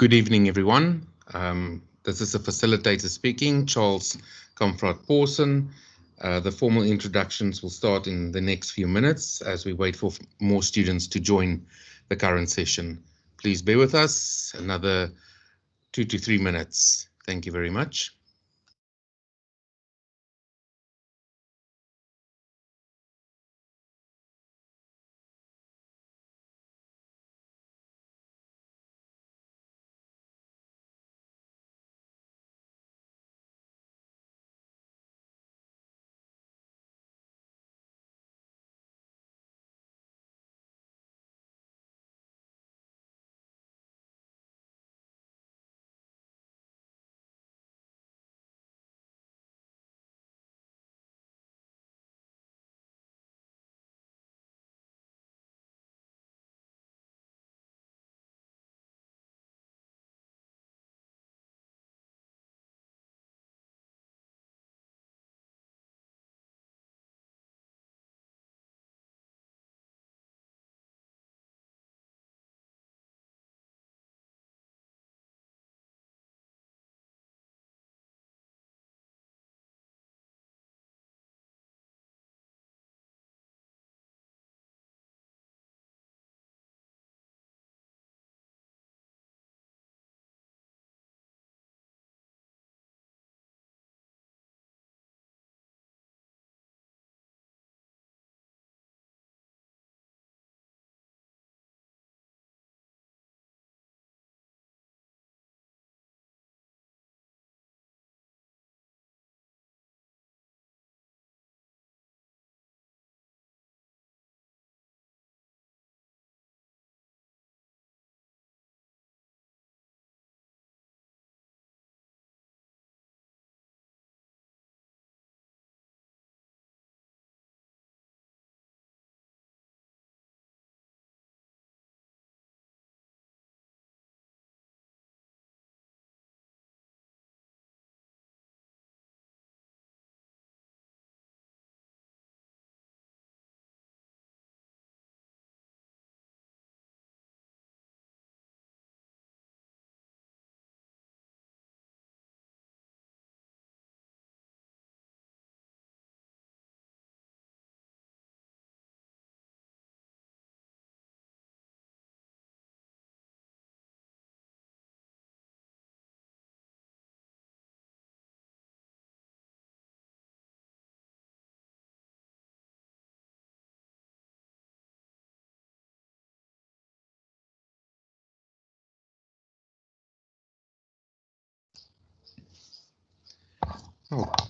Good evening, everyone. This is a facilitator speaking, Charles Comfort-Pawson. The formal introductions will start in the next few minutes as we wait for more students to join the current session. Please bear with us another 2 to 3 minutes. Thank you very much.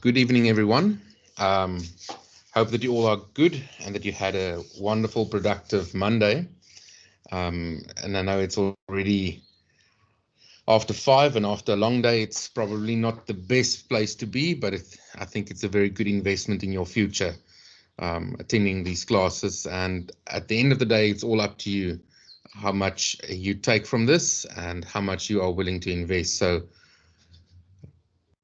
Good evening, everyone. Hope that you all are good and that you had a wonderful, productive Monday. And I know it's already after 5 and after a long day, it's probably not the best place to be, but I think it's a very good investment in your future, attending these classes. And at the end of the day, it's all up to you how much you take from this and how much you are willing to invest. So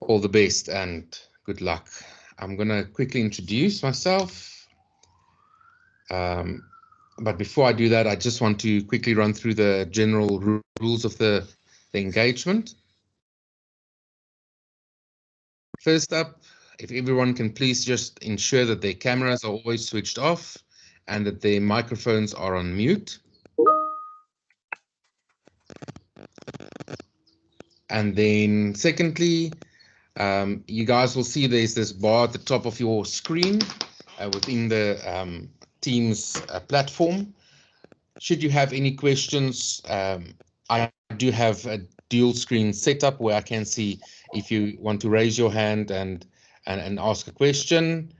all the best and good luck. I'm going to quickly introduce myself. But before I do that, I just want to quickly run through the general rules of the engagement. First up, if everyone can please just ensure that their cameras are always switched off and that their microphones are on mute. And then secondly, you guys will see there's this bar at the top of your screen within the Teams platform. Should you have any questions, I do have a dual screen setup where I can see if you want to raise your hand and ask a question.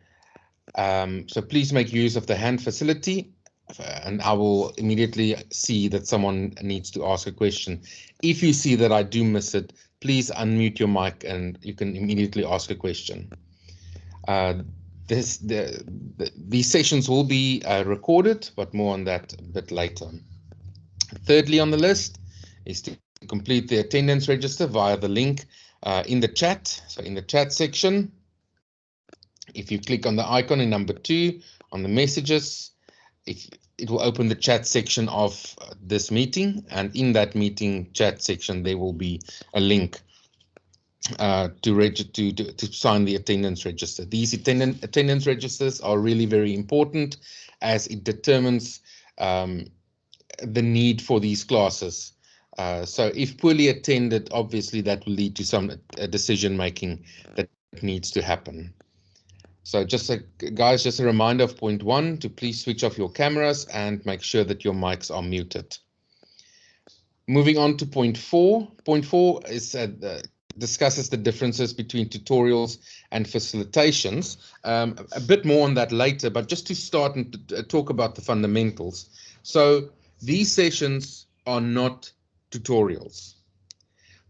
So please make use of the hand facility and I will immediately see that someone needs to ask a question. If you see that I do miss it, please unmute your mic and you can immediately ask a question. These sessions will be recorded, but more on that a bit later. Thirdly on the list is to complete the attendance register via the link in the chat. So in the chat section, if you click on the icon in number 2 on the messages, it will open the chat section of this meeting, and in that meeting chat section there will be a link to sign the attendance register. These attendance registers are really very important, as it determines the need for these classes. So if poorly attended, obviously that will lead to some decision making that needs to happen. So guys, just a reminder of point 1 to please switch off your cameras and make sure that your mics are muted. Moving on to point 4. Point 4 is discusses the differences between tutorials and facilitations. A bit more on that later, but just to start and talk about the fundamentals. So these sessions are not tutorials.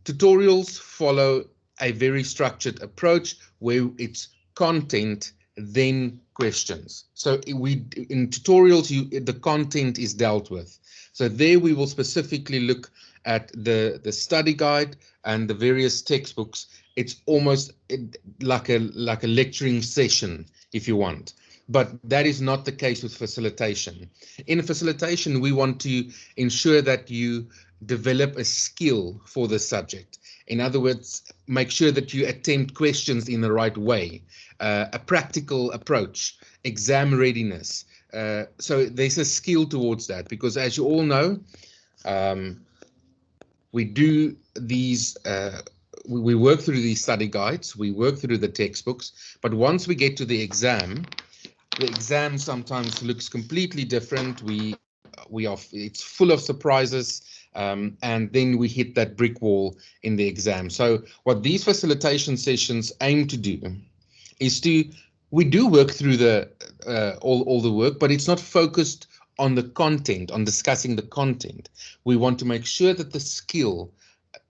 Tutorials follow a very structured approach where it's content, then questions. So in tutorials, the content is dealt with. So there we will specifically look at the study guide and the various textbooks. It's almost like a lecturing session, if you want. But that is not the case with facilitation. In facilitation, we want to ensure that you develop a skill for the subject. In other words, make sure that you attempt questions in the right way, a practical approach, exam readiness. So there's a skill towards that, because as you all know, we do these, we work through these study guides, we work through the textbooks, but once we get to the exam sometimes looks completely different. It's full of surprises, and then we hit that brick wall in the exam. So what these facilitation sessions aim to do is we do work through the all the work, but it's not focused on the content, on discussing the content. We want to make sure that the skill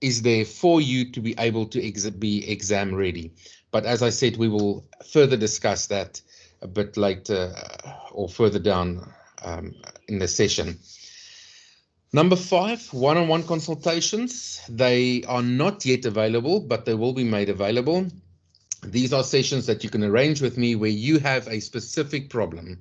is there for you to be able to be exam ready. But as I said, we will further discuss that a bit later or further down in the session. Number 5, one-on-one consultations. They are not yet available, but they will be made available. These are sessions that you can arrange with me where you have a specific problem.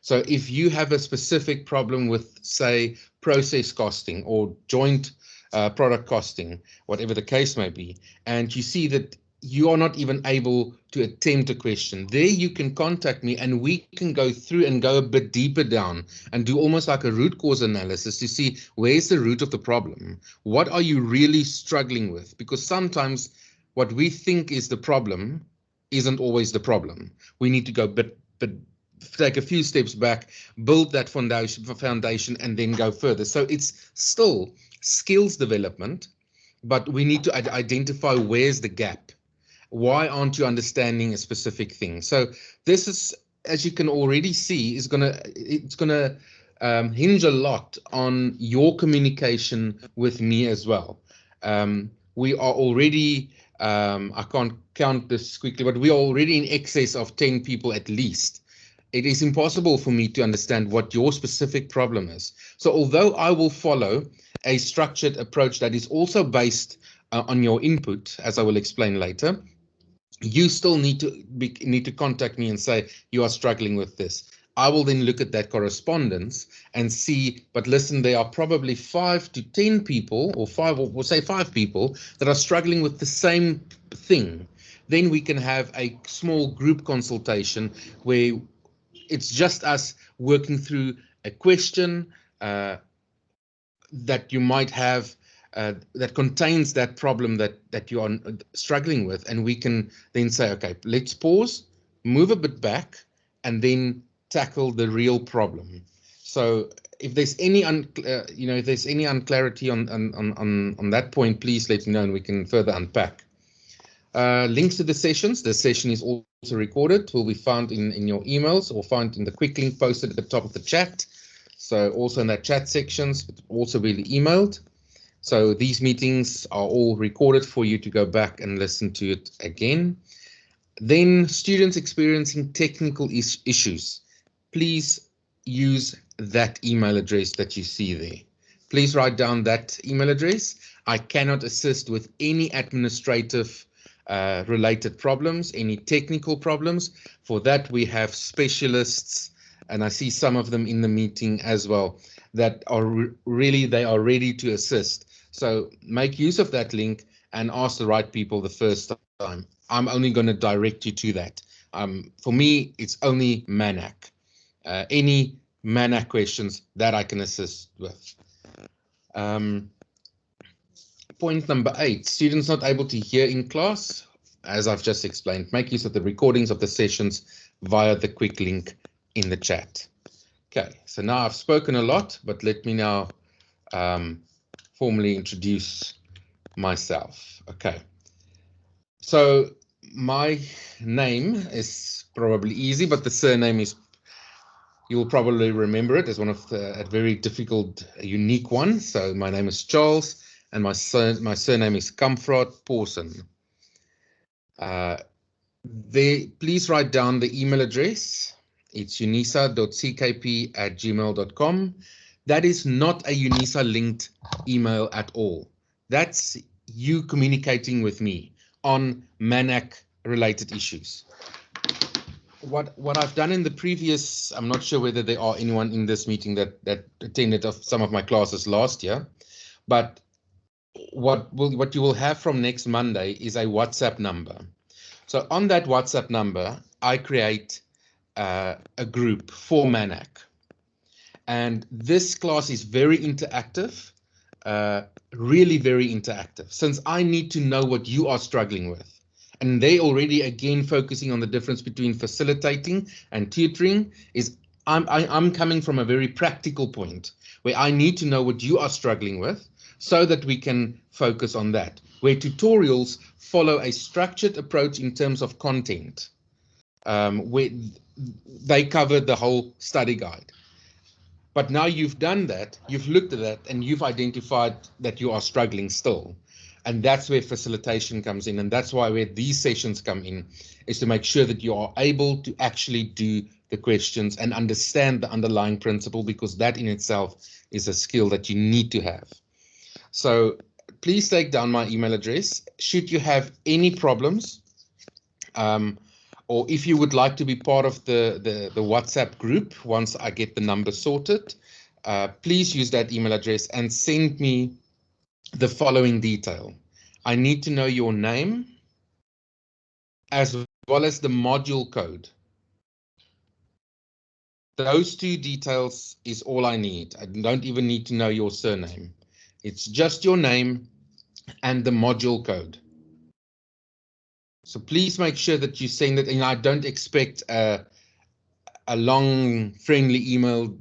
So if you have a specific problem with, say, process costing or joint product costing, whatever the case may be, and you see that you are not even able to attempt a question, there you can contact me and we can go through and go a bit deeper down and do almost like a root cause analysis to see where's the root of the problem. What are you really struggling with? Because sometimes what we think is the problem isn't always the problem. We need to go but take a few steps back, build that foundation, and then go further. So it's still skills development, but we need to identify where's the gap. Why aren't you understanding a specific thing? So this is, as you can already see, it's gonna hinge a lot on your communication with me as well. We are already, I can't count this quickly, but we are already in excess of 10 people at least. It is impossible for me to understand what your specific problem is. So although I will follow a structured approach that is also based on your input, as I will explain later, you still need to contact me and say you are struggling with this. I will then look at that correspondence and see, but listen, there are probably 5 to 10 people, or we'll say 5 people that are struggling with the same thing. Then we can have a small group consultation where it's just us working through a question that you might have that contains that problem that you are struggling with, and we can then say, okay, let's pause, move a bit back, and then tackle the real problem. So if there's any if there's any unclarity on that point, please let me know and we can further unpack. Links to the sessions. The session is also recorded, will be found in your emails or found in the quick link posted at the top of the chat. So also in that chat sections, it will also be emailed. So these meetings are all recorded for you to go back and listen to it again. Then students experiencing technical issues, please use that email address that you see there. Please write down that email address. I cannot assist with any administrative related problems, any technical problems. For that, we have specialists and I see some of them in the meeting as well, that are really, they are ready to assist. So make use of that link and ask the right people the first time. I'm only going to direct you to that. For me, it's only MANAC. Any MANAC questions that I can assist with. Point number 8, students not able to hear in class. As I've just explained, make use of the recordings of the sessions via the quick link in the chat. Okay, so now I've spoken a lot, but let me now formally introduce myself. Okay, so my name is probably easy, but the surname is, you'll probably remember it as one of the, a very difficult, unique one. So my name is Charles, and my surname is Kamfraat Pawson. Please write down the email address. It's unisa.ckp@gmail.com. That is not a Unisa linked email at all. That's you communicating with me on MANAC related issues. What I've done in the previous, I'm not sure whether there are anyone in this meeting that attended of some of my classes last year, but what you will have from next Monday is a WhatsApp number. So on that WhatsApp number, I create a group for MANAC. And this class is very interactive, really very interactive, since I need to know what you are struggling with. And they already, again, focusing on the difference between facilitating and tutoring, is I'm coming from a very practical point where I need to know what you are struggling with so that we can focus on that, where tutorials follow a structured approach in terms of content, where they cover the whole study guide. But now you've done that, you've looked at that, and you've identified that you are struggling still. And that's where facilitation comes in. And that's why where these sessions come in, is to make sure that you are able to actually do the questions and understand the underlying principle, because that in itself is a skill that you need to have. So please take down my email address. Should you have any problems, or if you would like to be part of the WhatsApp group once I get the number sorted, please use that email address and send me the following detail. I need to know your name as well as the module code. Those two details is all I need. I don't even need to know your surname. It's just your name and the module code. So please make sure that you send it, and I don't expect a long friendly email.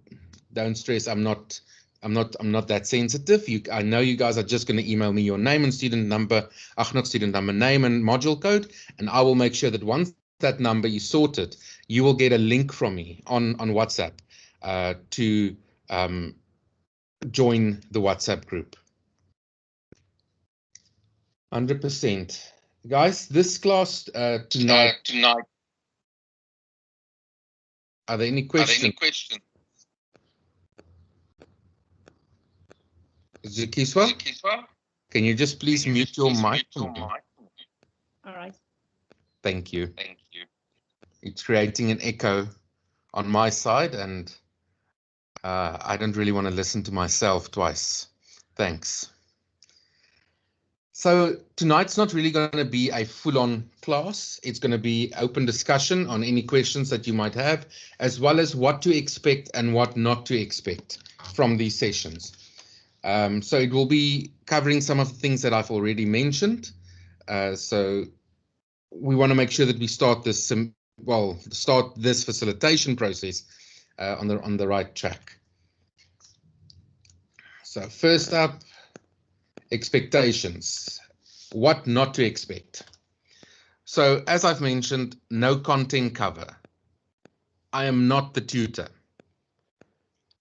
Don't stress. I'm not that sensitive. I know you guys are just going to email me your name and student number, not student number, name and module code, and I will make sure that once that number is sorted, you will get a link from me on WhatsApp to join the WhatsApp group. 100%. Guys, this class tonight. Are there any questions? Zikiswa, can you just please mute your mic? All right. Thank you. It's creating an echo on my side, and I don't really want to listen to myself twice. Thanks. So tonight's not really going to be a full-on class. It's going to be open discussion on any questions that you might have, as well as what to expect and what not to expect from these sessions. So it will be covering some of the things that I've already mentioned. So we want to make sure that we start this facilitation process on the right track. So first up, expectations. What not to expect. So as I've mentioned, no content cover. I am not the tutor.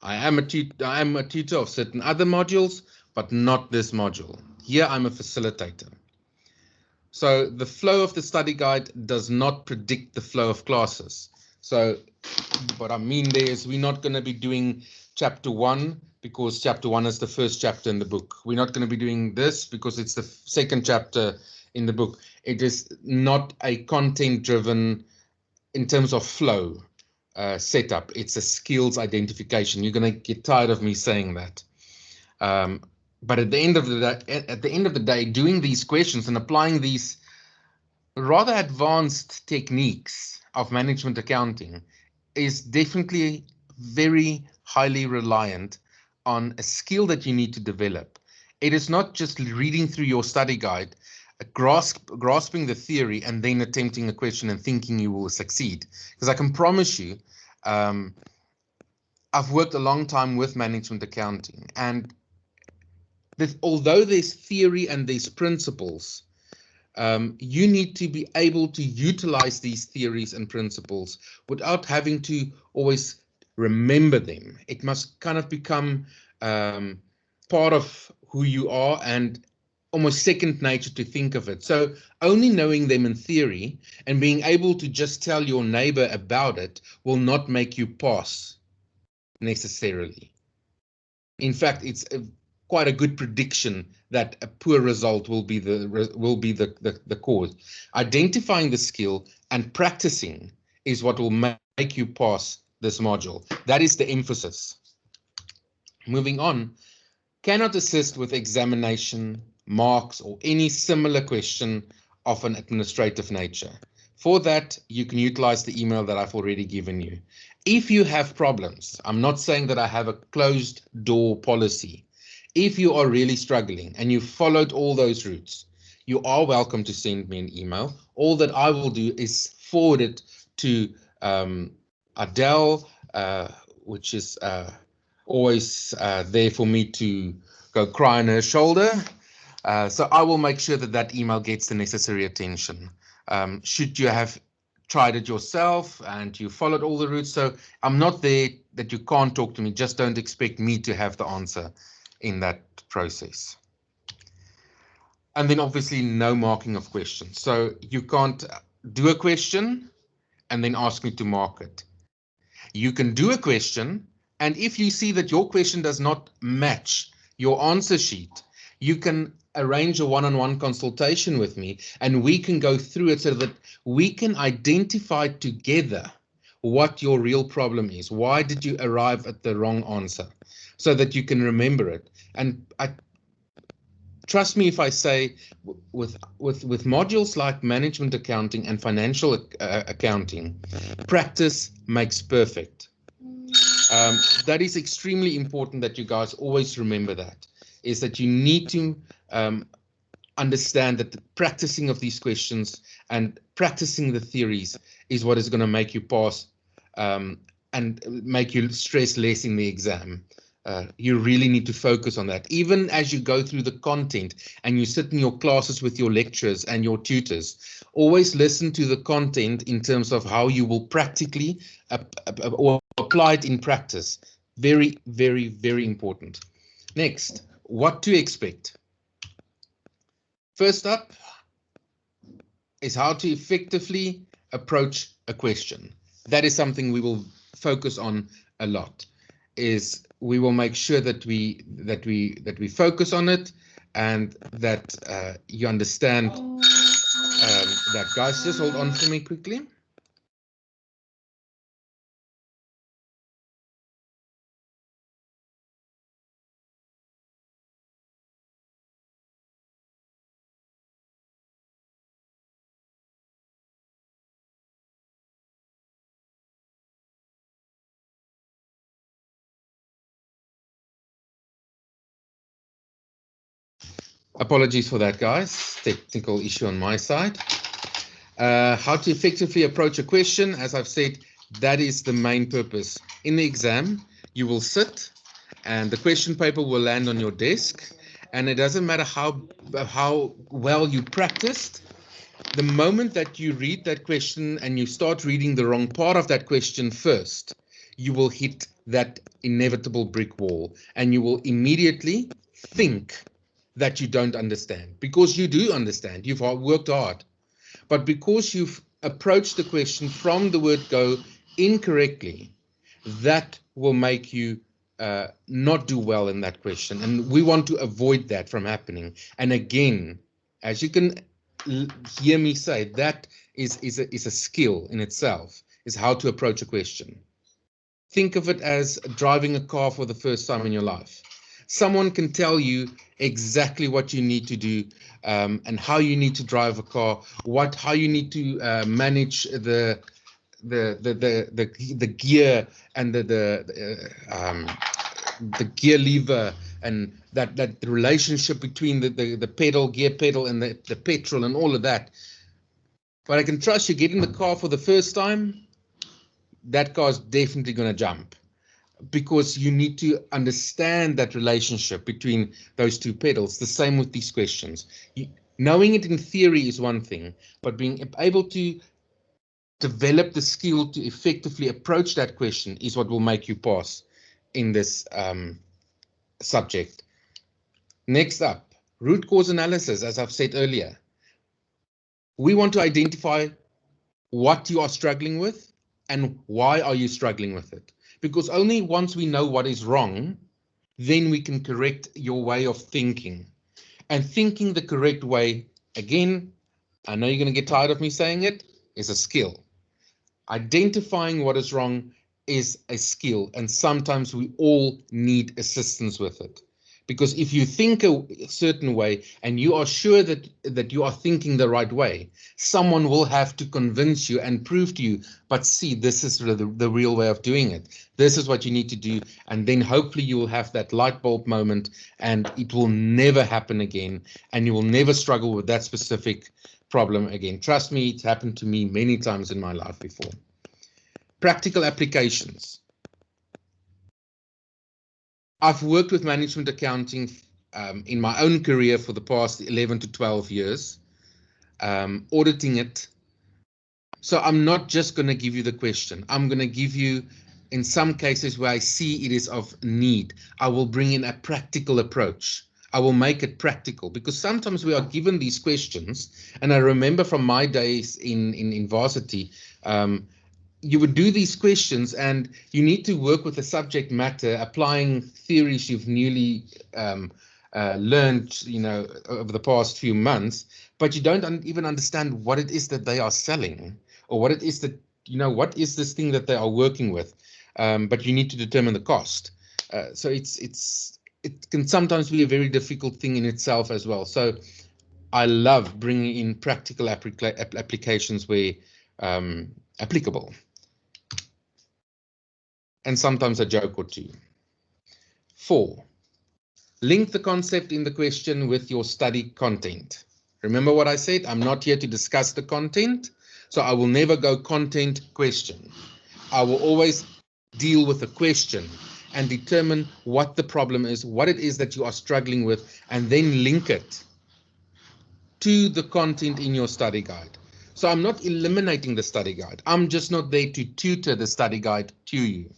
I am a tutor of certain other modules, but not this module. Here I'm a facilitator. So the flow of the study guide does not predict the flow of classes. So what I mean there is we're not going to be doing chapter 1 because chapter 1 is the first chapter in the book. We're not going to be doing this because it's the second chapter in the book. It is not a content driven in terms of flow. setup. It's a skills identification. You're going to get tired of me saying that. But at the end of the day, doing these questions and applying these rather advanced techniques of management accounting is definitely very highly reliant on a skill that you need to develop. It is not just reading through your study guide, grasping the theory and then attempting a question and thinking you will succeed. Because I can promise you, I've worked a long time with management accounting, and although there's theory and there's principles, you need to be able to utilize these theories and principles without having to always remember them. It must kind of become part of who you are and almost second nature to think of it. So only knowing them in theory and being able to just tell your neighbor about it will not make you pass necessarily. In fact, it's quite a good prediction that a poor result will be the cause. Identifying the skill and practicing is what will make you pass this module. That is the emphasis. Moving on, cannot assist with examination, marks, or any similar question of an administrative nature. For that, you can utilize the email that I've already given you. If you have problems, I'm not saying that I have a closed door policy. If you are really struggling and you followed all those routes, you are welcome to send me an email. All that I will do is forward it to Adele, which is always there for me to go cry on her shoulder. So I will make sure that that email gets the necessary attention. Should you have tried it yourself and you followed all the routes, so I'm not there that you can't talk to me, just don't expect me to have the answer in that process. And then obviously no marking of questions. So you can't do a question and then ask me to mark it. You can do a question, and if you see that your question does not match your answer sheet, you can arrange a one-on-one consultation with me and we can go through it so that we can identify together what your real problem is. Why did you arrive at the wrong answer? So that you can remember it. And trust me if I say with modules like management accounting and financial accounting, practice makes perfect. That is extremely important that you guys always remember that, is that you need to understand that the practicing of these questions and practicing the theories is what is going to make you pass and make you stress less in the exam. You really need to focus on that. Even as you go through the content and you sit in your classes with your lecturers and your tutors, always listen to the content in terms of how you will practically or apply it in practice. Very, very, very important. Next, what to expect. First up is how to effectively approach a question. That is something we will focus on a lot. Is we will make sure that we focus on it and that you understand that. Guys, just hold on for me quickly. Apologies for that, guys. Technical issue on my side. How to effectively approach a question. As I've said, that is the main purpose. In the exam, you will sit and the question paper will land on your desk, and it doesn't matter how well you practiced. The moment that you read that question and you start reading the wrong part of that question first, you will hit that inevitable brick wall and you will immediately think that you don't understand, because you do understand. You've worked hard, but because you've approached the question from the word go incorrectly, that will make you not do well in that question. And we want to avoid that from happening. And again, as you can hear me say, that is a skill in itself. is how to approach a question. Think of it as driving a car for the first time in your life. Someone can tell you exactly what you need to do and how you need to drive a car, how you need to manage the gear and the gear lever, and that relationship between the gear pedal and the petrol and all of that. But I can trust you, get in the car for the first time, that car is definitely going to jump, because you need to understand that relationship between those two pedals. The same with these questions. Knowing it in theory is one thing, but being able to develop the skill to effectively approach that question is what will make you pass in this subject. Next up, root cause analysis, as I've said earlier. We want to identify what you are struggling with and why are you struggling with it. Because only once we know what is wrong, then we can correct your way of thinking. And thinking the correct way, again, I know you're going to get tired of me saying it, is a skill. Identifying what is wrong is a skill, and sometimes we all need assistance with it. Because if you think a certain way and you are sure that you are thinking the right way, someone will have to convince you and prove to you, but see, this is the real way of doing it. This is what you need to do. And then hopefully you will have that light bulb moment and it will never happen again. And you will never struggle with that specific problem again. Trust me, it's happened to me many times in my life before. Practical applications. I've worked with management accounting in my own career for the past 11 to 12 years, auditing it. So I'm not just going to give you the question. I'm going to give you, in some cases where I see it is of need, I will bring in a practical approach. I will make it practical, because sometimes we are given these questions. And I remember from my days in varsity, you would do these questions and you need to work with the subject matter, applying theories you've newly learned, over the past few months, but you don't even understand what it is that they are selling, or what it is that, what is this thing that they are working with, but you need to determine the cost. So it can sometimes be a very difficult thing in itself as well. So I love bringing in practical applications where applicable. And sometimes a joke or two. 4, link the concept in the question with your study content. Remember what I said? I'm not here to discuss the content, so I will never go content question. I will always deal with the question and determine what the problem is, what it is that you are struggling with, and then link it to the content in your study guide. So I'm not eliminating the study guide. I'm just not there to tutor the study guide to you.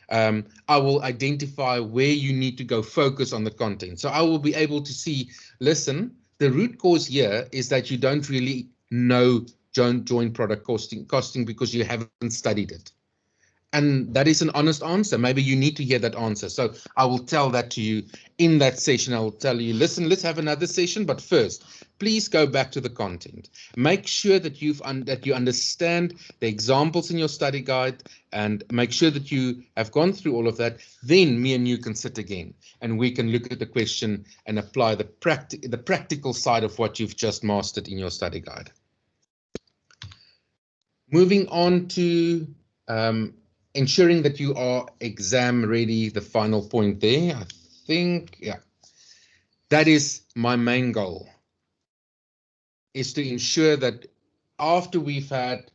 I will identify where you need to go focus on the content. So I will be able to see, listen, the root cause here is that you don't really know joint product costing because you haven't studied it. And that is an honest answer. Maybe you need to hear that answer. So I will tell that to you in that session. I will tell you, listen, let's have another session. But first, please go back to the content. Make sure that you understand the examples in your study guide, and make sure that you have gone through all of that. Then me and you can sit again and we can look at the question and apply the practical side of what you've just mastered in your study guide. Moving on to ensuring that you are exam ready, the final point there, I think, yeah. That is my main goal, is to ensure that after we've had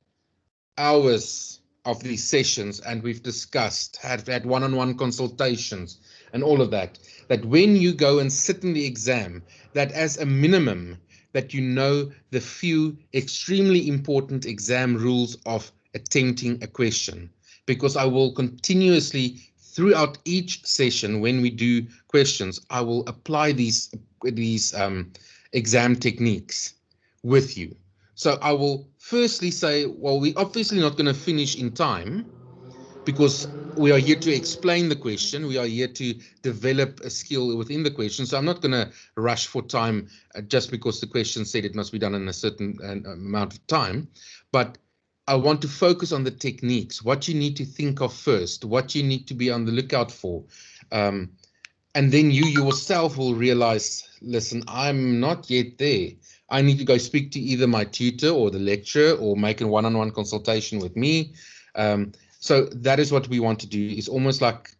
hours of these sessions and we've discussed, had one-on-one consultations and all of that, that when you go and sit in the exam, that as a minimum, that you know the few extremely important exam rules of attempting a question. Because I will continuously, throughout each session, when we do questions, I will apply these exam techniques with you. So I will firstly say, well, we're obviously not going to finish in time, because we are here to explain the question. We are here to develop a skill within the question. So I'm not going to rush for time just because the question said it must be done in a certain amount of time. But I want to focus on the techniques, what you need to think of first, what you need to be on the lookout for. And then you yourself will realize, listen, I'm not yet there. I need to go speak to either my tutor or the lecturer or make a one-on-one consultation with me. So that is what we want to do. It's almost like,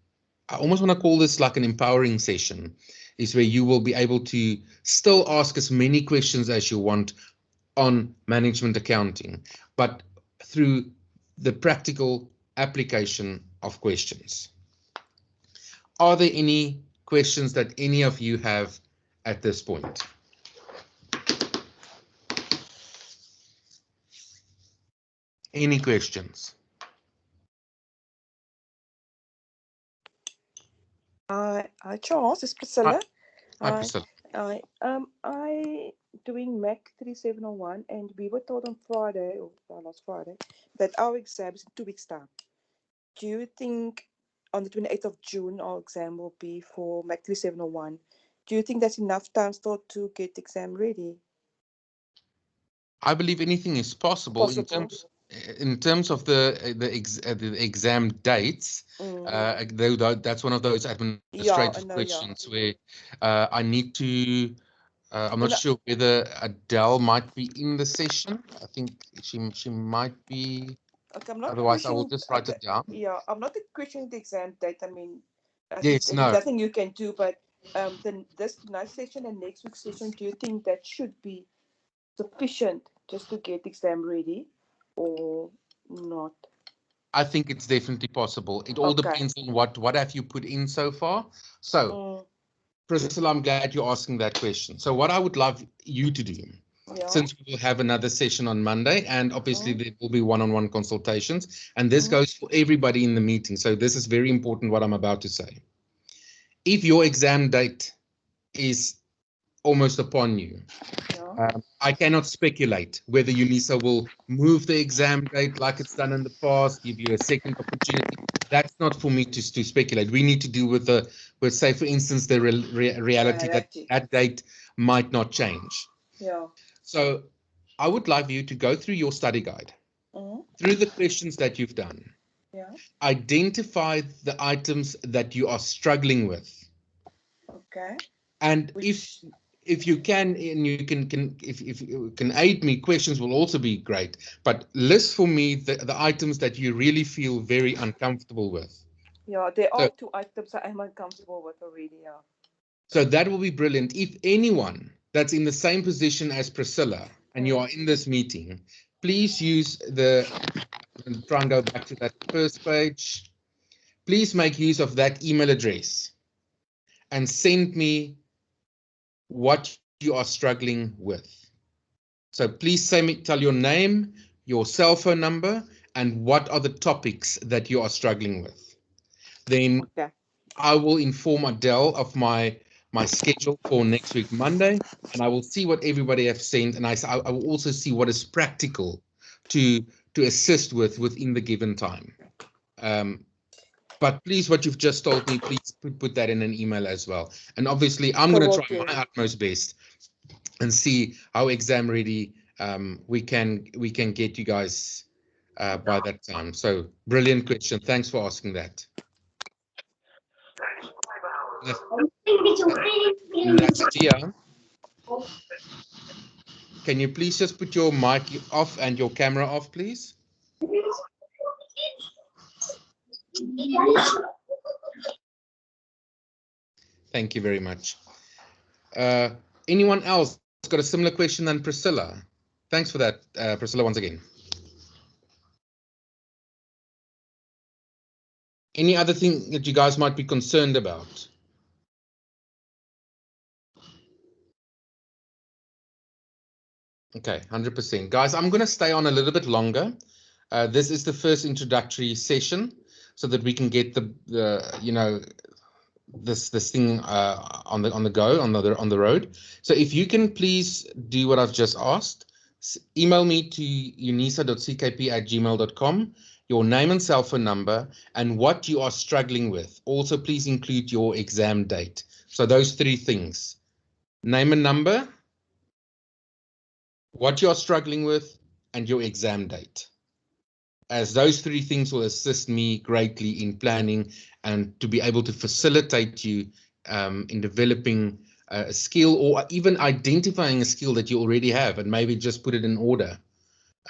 I almost want to call this like an empowering session, is where you will be able to still ask as many questions as you want on management accounting, but through the practical application of questions. Are there any questions that any of you have at this point? Any questions? Hi, Charles, it's Priscilla. Hi, Priscilla. I doing Mac 3701, and we were told on Friday, or last Friday, that our exam is in 2 weeks' time. Do you think on the 28th of June our exam will be for Mac 3701? Do you think that's enough time still to get the exam ready? I believe anything is possible. In terms of the exam dates. That's one of those administrative questions where I need to. I'm not sure whether Adele might be in the session. I think she might be. Okay, I'm not Otherwise, I will just write it down. Yeah, I'm not questioning the exam date. I mean, yes, there's no. nothing you can do. But this tonight's session and next week's session, do you think that should be sufficient just to get the exam ready, or not? I think it's definitely possible. It all depends on what have you put in so far. So, Priscilla, I'm glad you're asking that question. So what I would love you to do, since we will have another session on Monday, and obviously there will be one-on-one consultations, and this goes for everybody in the meeting. So this is very important what I'm about to say. If your exam date is almost upon you, I cannot speculate whether UNISA will move the exam date like it's done in the past, give you a second opportunity. That's not for me to speculate. We need to do with say, for instance, the reality that date might not change. Yeah. So I would like you to go through your study guide, through the questions that you've done. Yeah. Identify the items that you are struggling with. Okay. And if you can, and you if you can aid me, questions will also be great. But list for me the items that you really feel very uncomfortable with. Yeah, there are 2 items I am uncomfortable with already. Yeah. So that will be brilliant. If anyone that's in the same position as Priscilla and you are in this meeting, please use try and go back to that first page. Please make use of that email address and send me what you are struggling with. So please tell your name, your cell phone number, and what are the topics that you are struggling with. Then I will inform Adele of my schedule for next week, Monday, and I will see what everybody has sent, and I will also see what is practical to assist within the given time. But please, what you've just told me, please put that in an email as well. And obviously, I'm going to try my utmost best and see how exam ready we can get you guys by that time. So brilliant question. Thanks for asking that. Nastasia, can you please just put your mic off and your camera off, please? Thank you very much. Anyone else got a similar question than Priscilla? Thanks for that, Priscilla, once again. Any other thing that you guys might be concerned about? Okay, 100%. Guys, I'm going to stay on a little bit longer. This is the first introductory session so that we can get this thing on the go, on the road. So if you can please do what I've just asked, email me to unisa.ckp@gmail.com, your name and cell phone number, and what you are struggling with. Also, please include your exam date. So those 3 things: name and number, what you are struggling with, and your exam date. as those three things will assist me greatly in planning and to be able to facilitate you in developing a skill, or even identifying a skill that you already have and maybe just put it in order.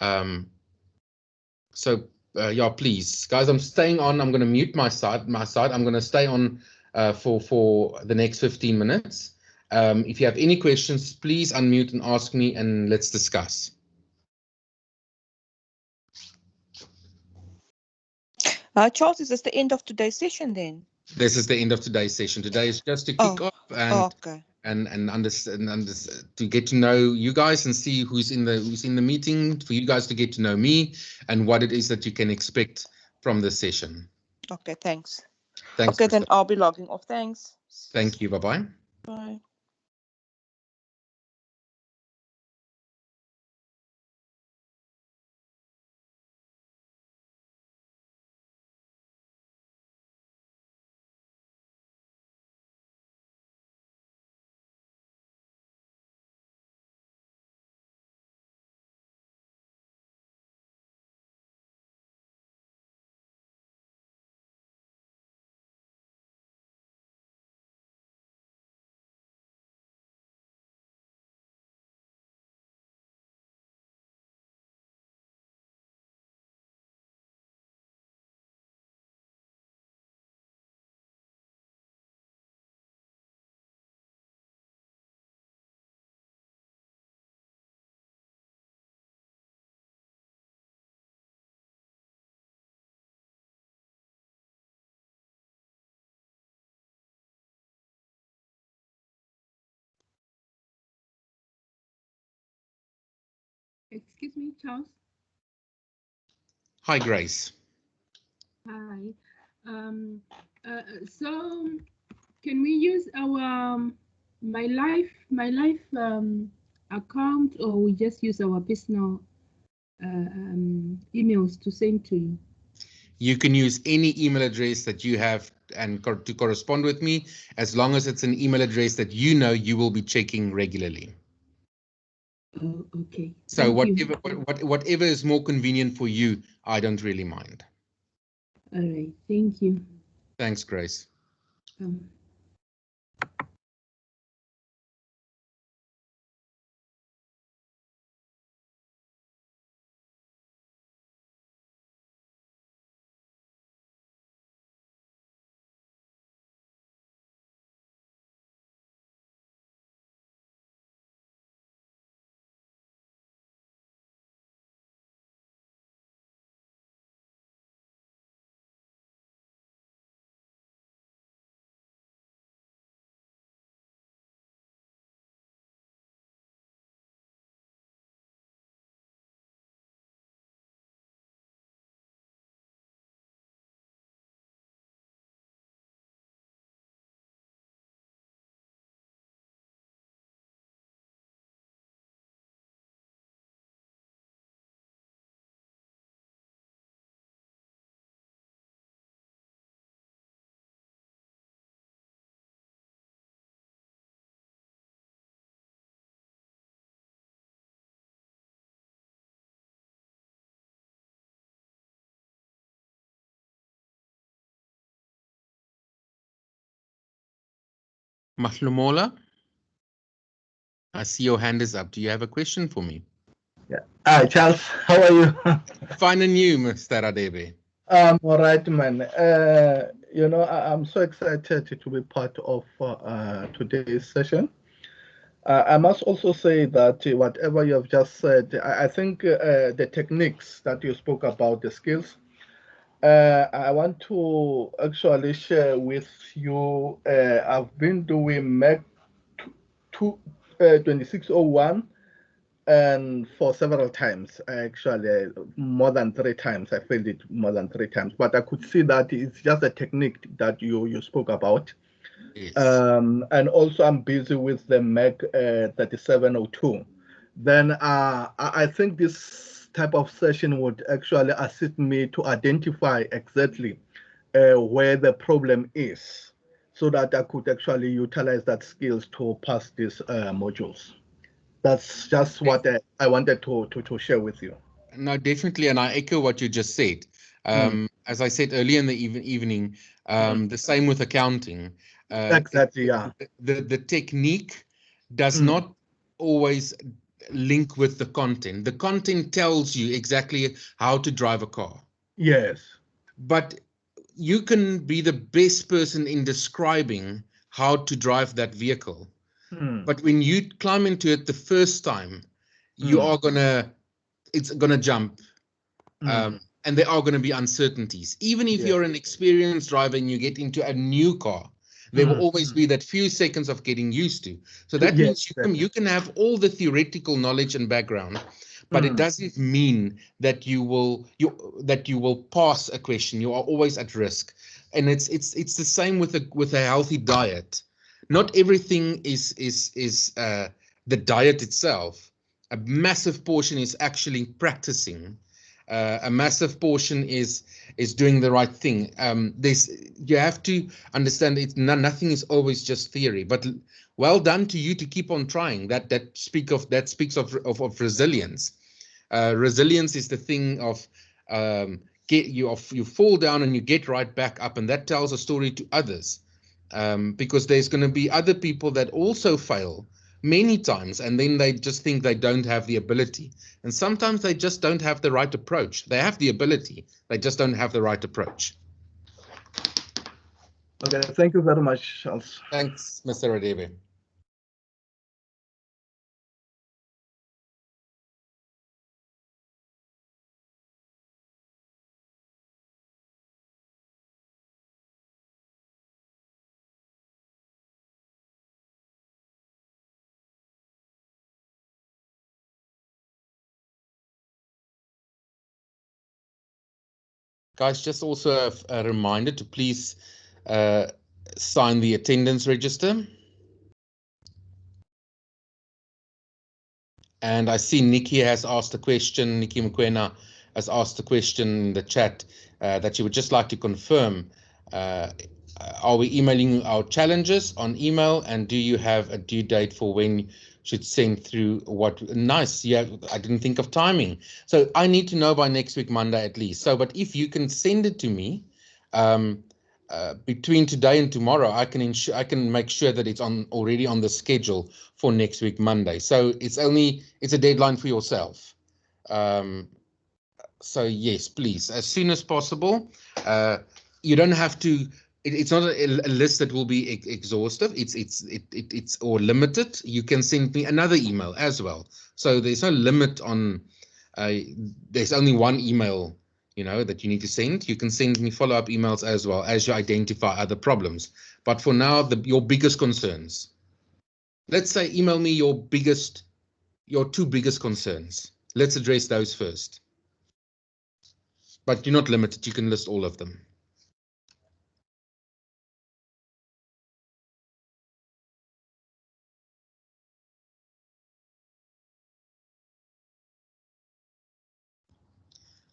Yeah, please, guys, I'm staying on. I'm going to mute my side. I'm going to stay on for the next 15 minutes. If you have any questions, please unmute and ask me, and let's discuss. Charles, is this the end of today's session then? This is the end of today's session. Today is just to kick off and okay. and understand to get to know you guys and see who's in the meeting, for you guys to get to know me and what it is that you can expect from the session. Okay, thanks. Thanks. Okay, then I'll be logging off. Thanks. Thank you. Bye-bye. Bye. Excuse me, Charles. Hi, Grace. Hi. So, can we use our my life account, or we just use our personal emails to send to you? You can use any email address that you have and to correspond with me, as long as it's an email address that you know you will be checking regularly. Oh, okay. So whatever is more convenient for you, I don't really mind. All right. Thank you. Thanks, Grace. Mahlumola, I see your hand is up. Do you have a question for me? Yeah. Hi, Charles. How are you? Fine, and you, Mr. Adebe? I'm all right, man. I'm so excited to be part of today's session. I must also say that whatever you have just said, I think the techniques that you spoke about, the skills, I want to actually share with you. I've been doing MEC 2601 and for several times, actually more than 3 times. I failed it more than 3 times, but I could see that it's just a technique that you spoke about. Yes. And also I'm busy with the MEC 3702. Then I think this type of session would actually assist me to identify exactly where the problem is, so that I could actually utilize that skills to pass these modules. That's just what I wanted to share with you. No, definitely, and I echo what you just said. As I said earlier in the evening, the same with accounting. Exactly, yeah. The technique does not always link with the content. The content tells you exactly how to drive a car. Yes. But you can be the best person in describing how to drive that vehicle. But when you climb into it the first time, you are it's gonna jump. And there are going to be uncertainties. Even if you're an experienced driver and you get into a new car, there will always be that few seconds of getting used to. So that means you can have all the theoretical knowledge and background, but it doesn't mean that you will pass a question. You are always at risk, and it's the same with a healthy diet. Not everything is the diet itself. A massive portion is actually practicing. A massive portion is doing the right thing. You have to understand nothing is always just theory. But well done to you to keep on trying. That speaks of resilience. Resilience is the thing of you fall down and you get right back up, and that tells a story to others. Because there's going to be other people that also fail many times, and then they just think they don't have the ability. And sometimes they just don't have the right approach. They have the ability, they just don't have the right approach. Okay, thank you very much, Charles. Thanks, Mr. Radebe. Guys, just also a reminder to please sign the attendance register. And I see Nikki has asked a question. Nikki Mkwena has asked a question in the chat that she would just like to confirm. Are we emailing our challenges on email? And do you have a due date for when you should send through what? Nice. Yeah, I didn't think of timing. So I need to know by next week, Monday at least. So, but if you can send it to me between today and tomorrow, I can make sure that it's already on the schedule for next week, Monday. So it's a deadline for yourself. So yes, please, as soon as possible. You don't have to. It's not a list that will be exhaustive. It's or limited. You can send me another email as well. So there's no limit on. There's only one email, that you need to send. You can send me follow-up emails as well as you identify other problems. But for now, your biggest concerns. Let's say email me your two biggest concerns. Let's address those first. But you're not limited. You can list all of them.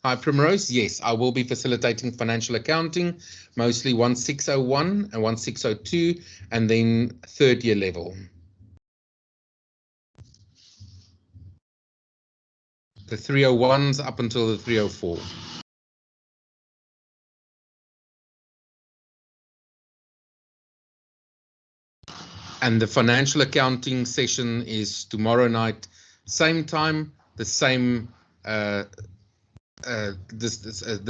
Hi, Primrose. Yes, I will be facilitating financial accounting, mostly 1601 and 1602, and then third year level. The 301s up until the 304. And the financial accounting session is tomorrow night, same time, the same the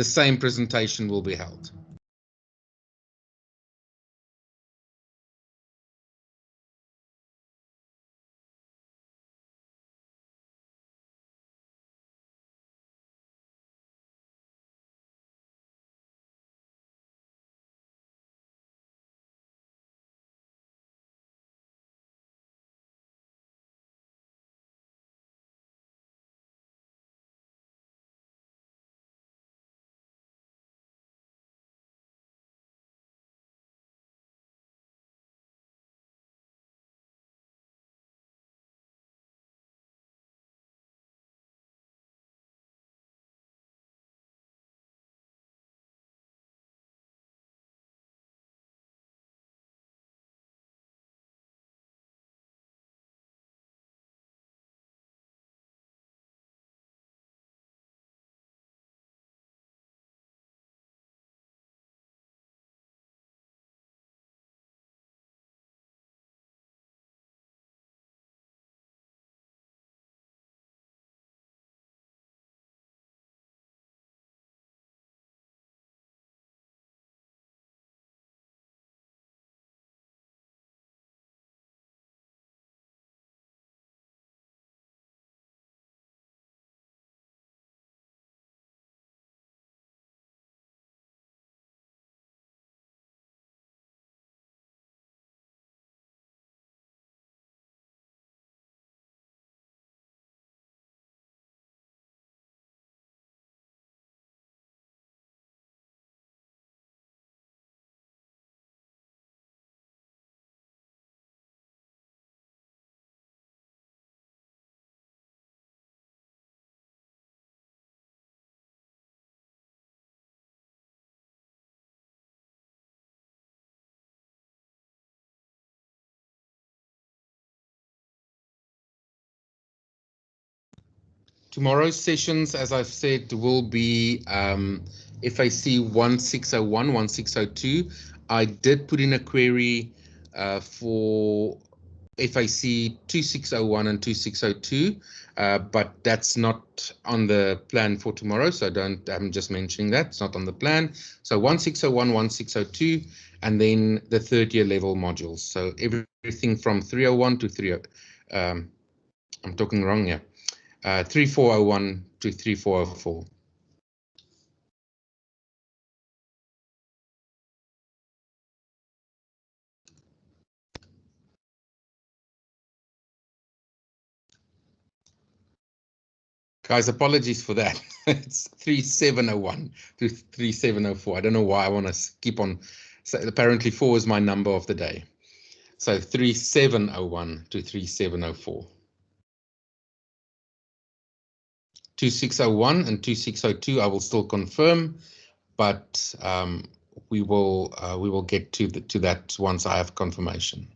same presentation will be held. Tomorrow's sessions, as I've said, will be FAC 1601, 1602. I did put in a query for FAC 2601 and 2602, but that's not on the plan for tomorrow, so I'm just mentioning that, it's not on the plan. So 1601, 1602, and then the third year level modules. So everything from 301 to 30, I'm talking wrong here. 3401 to 3404. Guys, apologies for that. It's 3701 to 3704. I don't know why I want to keep on. So apparently 4 is my number of the day. So 3701 to 3704. 2601 and 2602 I will still confirm, but we will get to that once I have confirmation.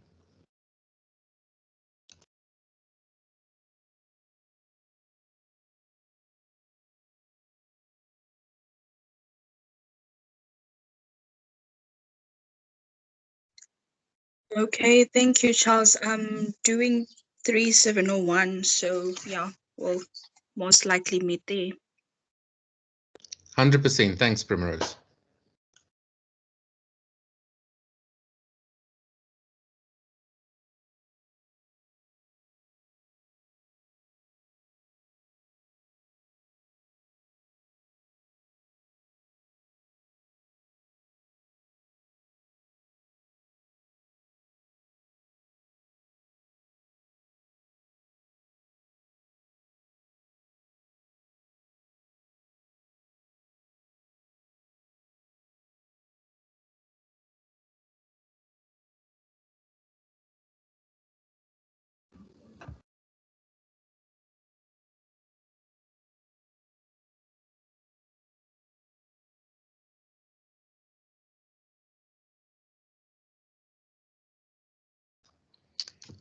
Okay, thank you, Charles. I'm doing 3701, so yeah, we'll most likely meet there. 100%. Thanks, Primrose.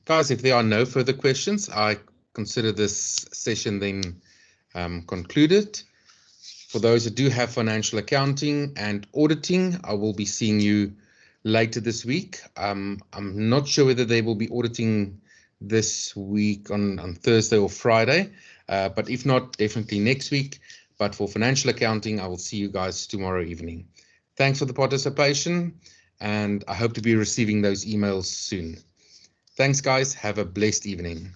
Guys, if there are no further questions, I consider this session then concluded. For those that do have financial accounting and auditing, I will be seeing you later this week. I'm not sure whether they will be auditing this week on Thursday or Friday, but if not, definitely next week. But for financial accounting, I will see you guys tomorrow evening. Thanks for the participation, and I hope to be receiving those emails soon. Thanks, guys. Have a blessed evening.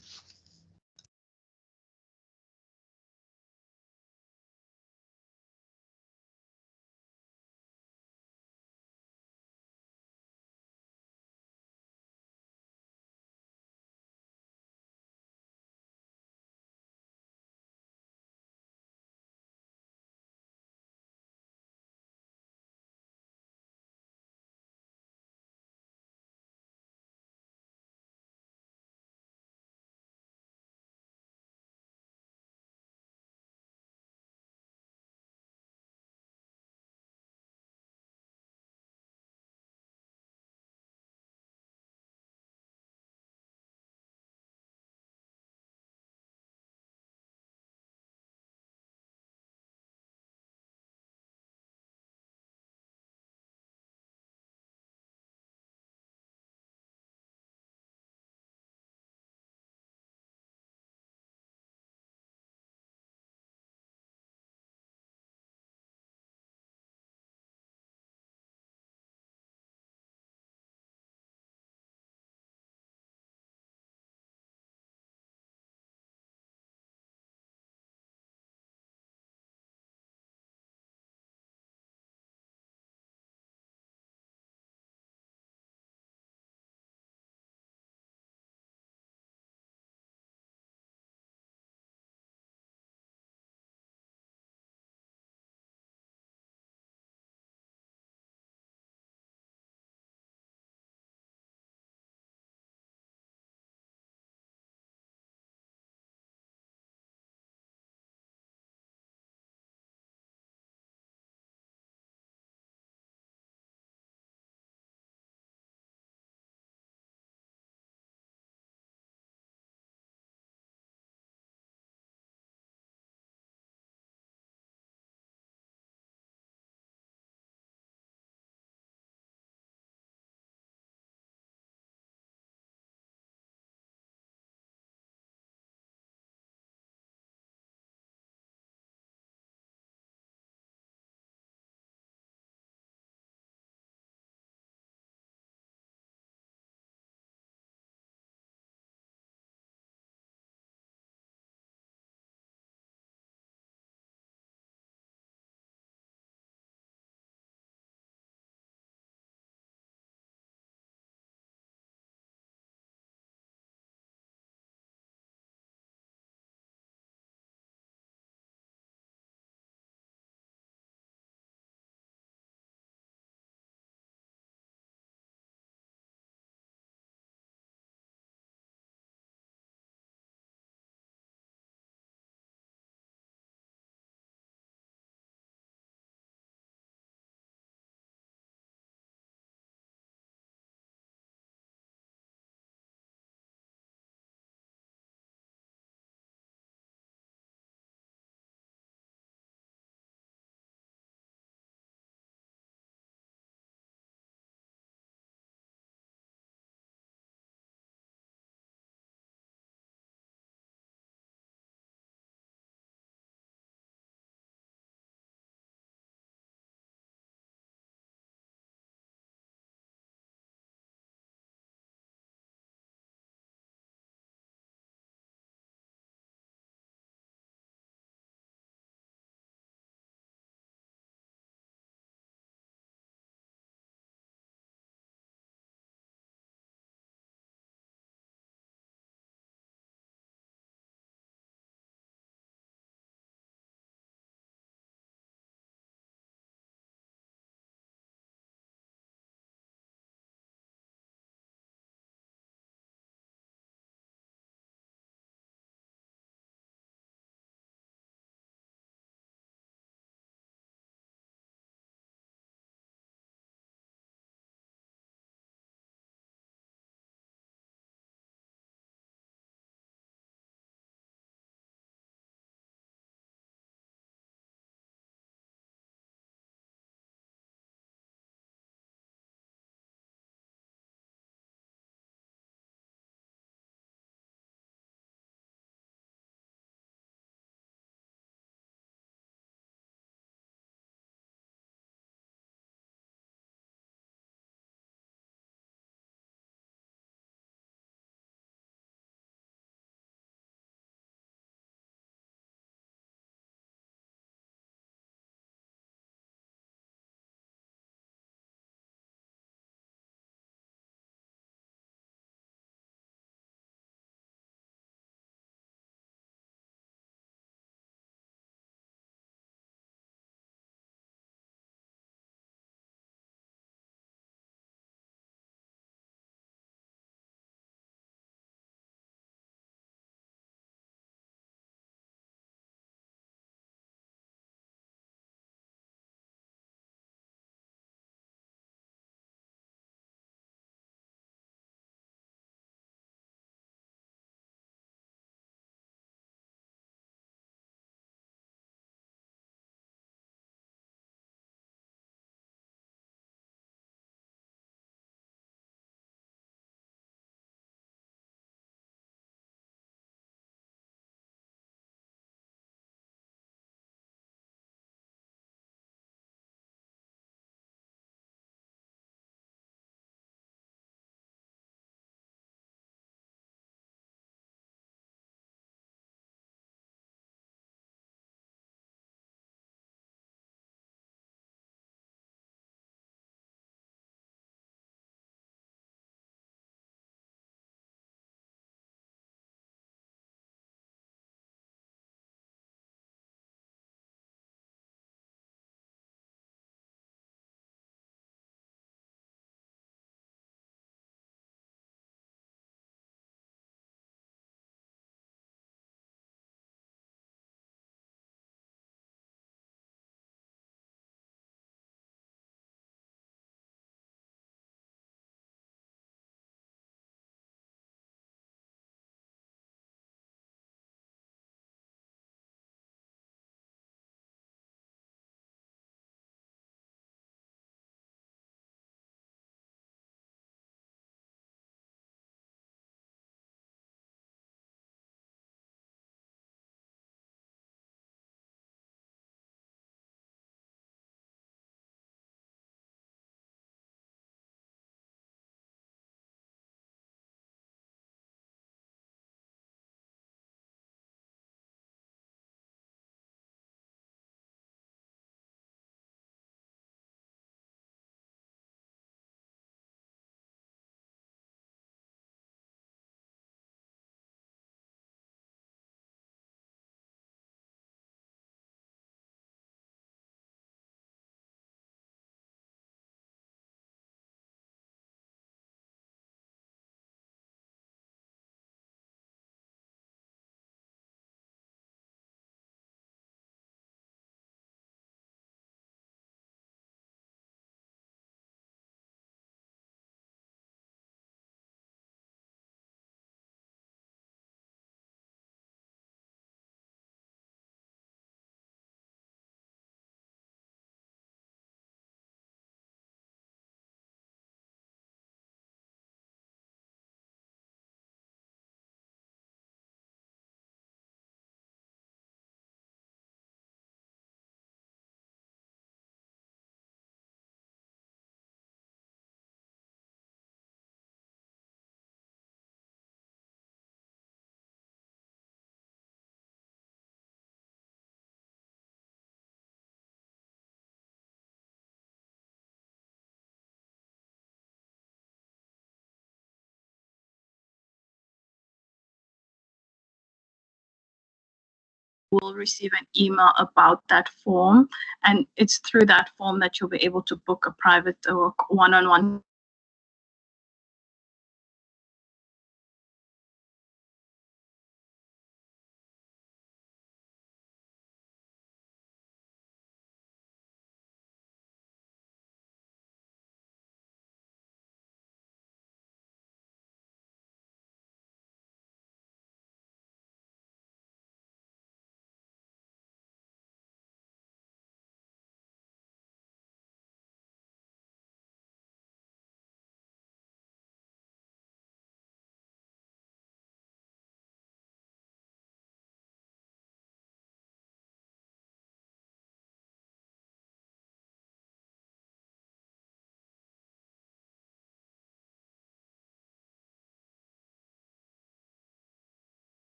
will receive an email about that form, and it's through that form that you'll be able to book a private or one-on-one